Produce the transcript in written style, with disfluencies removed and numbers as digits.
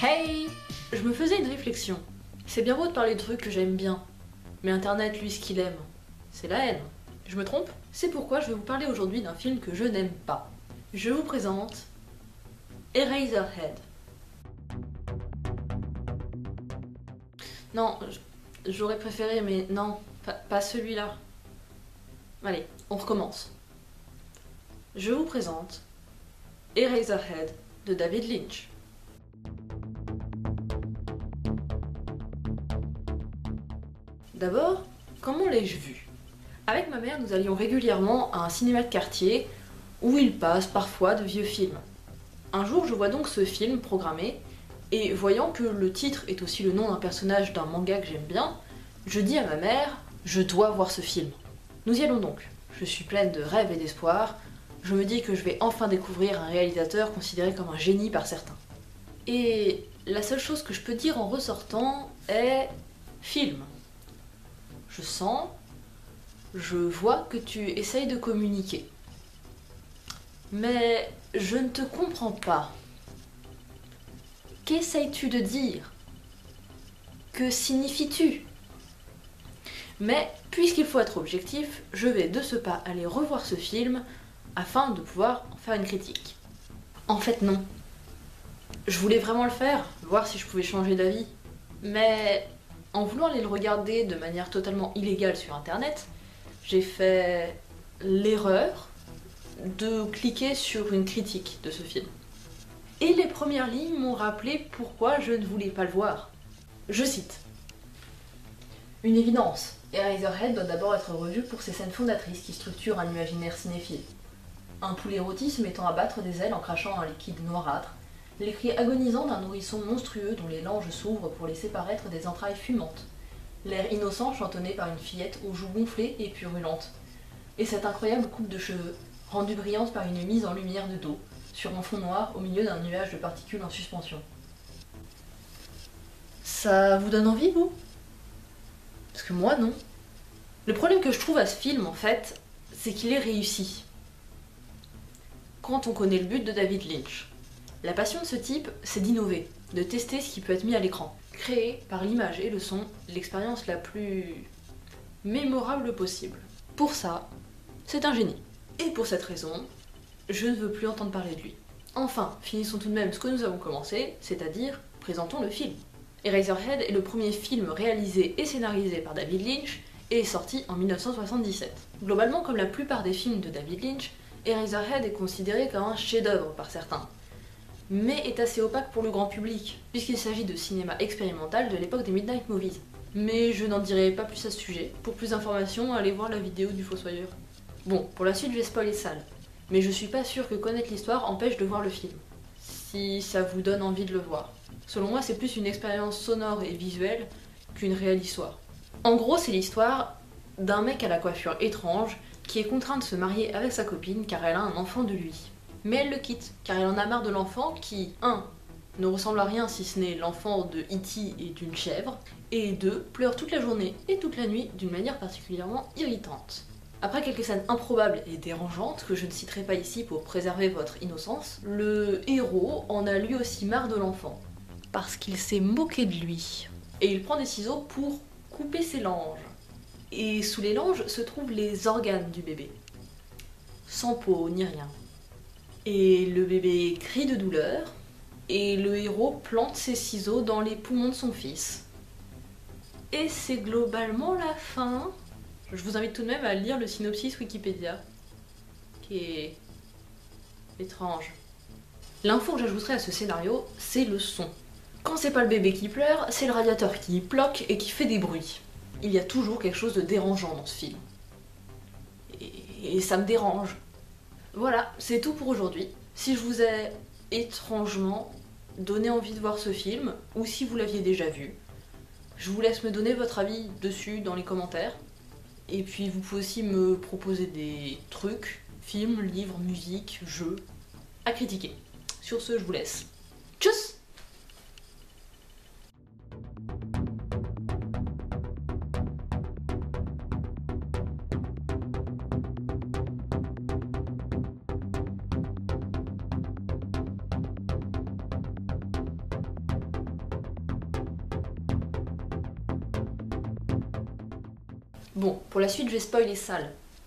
Hey! Je me faisais une réflexion. C'est bien beau de parler de trucs que j'aime bien, mais Internet, lui, ce qu'il aime, c'est la haine. Je me trompe? C'est pourquoi je vais vous parler aujourd'hui d'un film que je n'aime pas. Je vous présente Eraserhead. Non, j'aurais préféré, mais non, pas celui-là. Allez, on recommence. Je vous présente Eraserhead de David Lynch. D'abord, comment l'ai-je vu? Avec ma mère, nous allions régulièrement à un cinéma de quartier où il passe parfois de vieux films. Un jour, je vois donc ce film programmé, et voyant que le titre est aussi le nom d'un personnage d'un manga que j'aime bien, je dis à ma mère, je dois voir ce film. Nous y allons donc. Je suis pleine de rêves et d'espoir, je me dis que je vais enfin découvrir un réalisateur considéré comme un génie par certains. Et la seule chose que je peux dire en ressortant est film. Je sens, je vois que tu essayes de communiquer. Mais je ne te comprends pas. Qu'essayes-tu de dire? Que signifies-tu? Mais puisqu'il faut être objectif, je vais de ce pas aller revoir ce film afin de pouvoir en faire une critique. En fait non. Je voulais vraiment le faire, voir si je pouvais changer d'avis. Mais en voulant aller le regarder de manière totalement illégale sur internet, j'ai fait l'erreur de cliquer sur une critique de ce film. Et les premières lignes m'ont rappelé pourquoi je ne voulais pas le voir. Je cite. Une évidence, Eraserhead doit d'abord être revu pour ses scènes fondatrices qui structurent un imaginaire cinéphile. Un poulet rôti se mettant à battre des ailes en crachant un liquide noirâtre, les cris agonisants d'un nourrisson monstrueux dont les langes s'ouvrent pour laisser paraître des entrailles fumantes, l'air innocent chantonné par une fillette aux joues gonflées et purulentes, et cette incroyable coupe de cheveux, rendue brillante par une mise en lumière de dos, sur un fond noir au milieu d'un nuage de particules en suspension. Ça vous donne envie, vous? Parce que moi, non. Le problème que je trouve à ce film, en fait, c'est qu'il est réussi. Quand on connaît le but de David Lynch. La passion de ce type, c'est d'innover, de tester ce qui peut être mis à l'écran. Créer, par l'image et le son, l'expérience la plus mémorable possible. Pour ça, c'est un génie. Et pour cette raison, je ne veux plus entendre parler de lui. Enfin, finissons tout de même ce que nous avons commencé, c'est-à-dire, présentons le film. Eraserhead est le premier film réalisé et scénarisé par David Lynch et est sorti en 1977. Globalement, comme la plupart des films de David Lynch, Eraserhead est considéré comme un chef-d'œuvre par certains, mais est assez opaque pour le grand public, puisqu'il s'agit de cinéma expérimental de l'époque des Midnight Movies. Mais je n'en dirai pas plus à ce sujet. Pour plus d'informations, allez voir la vidéo du Fossoyeur. Bon, pour la suite, je vais spoiler sale. Mais je suis pas sûre que connaître l'histoire empêche de voir le film. Si ça vous donne envie de le voir. Selon moi, c'est plus une expérience sonore et visuelle qu'une réelle histoire. En gros, c'est l'histoire d'un mec à la coiffure étrange qui est contraint de se marier avec sa copine car elle a un enfant de lui. Mais elle le quitte, car elle en a marre de l'enfant qui, 1. ne ressemble à rien si ce n'est l'enfant de E.T. et d'une chèvre, et 2. pleure toute la journée et toute la nuit d'une manière particulièrement irritante. Après quelques scènes improbables et dérangeantes, que je ne citerai pas ici pour préserver votre innocence, le héros en a lui aussi marre de l'enfant, parce qu'il s'est moqué de lui. Et il prend des ciseaux pour couper ses langes. Et sous les langes se trouvent les organes du bébé. Sans peau ni rien. Et le bébé crie de douleur, et le héros plante ses ciseaux dans les poumons de son fils. Et c'est globalement la fin. Je vous invite tout de même à lire le synopsis Wikipédia, qui est étrange. L'info que j'ajouterais à ce scénario, c'est le son. Quand c'est pas le bébé qui pleure, c'est le radiateur qui ploque et qui fait des bruits. Il y a toujours quelque chose de dérangeant dans ce film. Et ça me dérange. Voilà, c'est tout pour aujourd'hui. Si je vous ai étrangement donné envie de voir ce film, ou si vous l'aviez déjà vu, je vous laisse me donner votre avis dessus dans les commentaires. Et puis vous pouvez aussi me proposer des trucs, films, livres, musique, jeux, à critiquer. Sur ce, je vous laisse. Tchuss! Bon, pour la suite, je vais spoiler sale.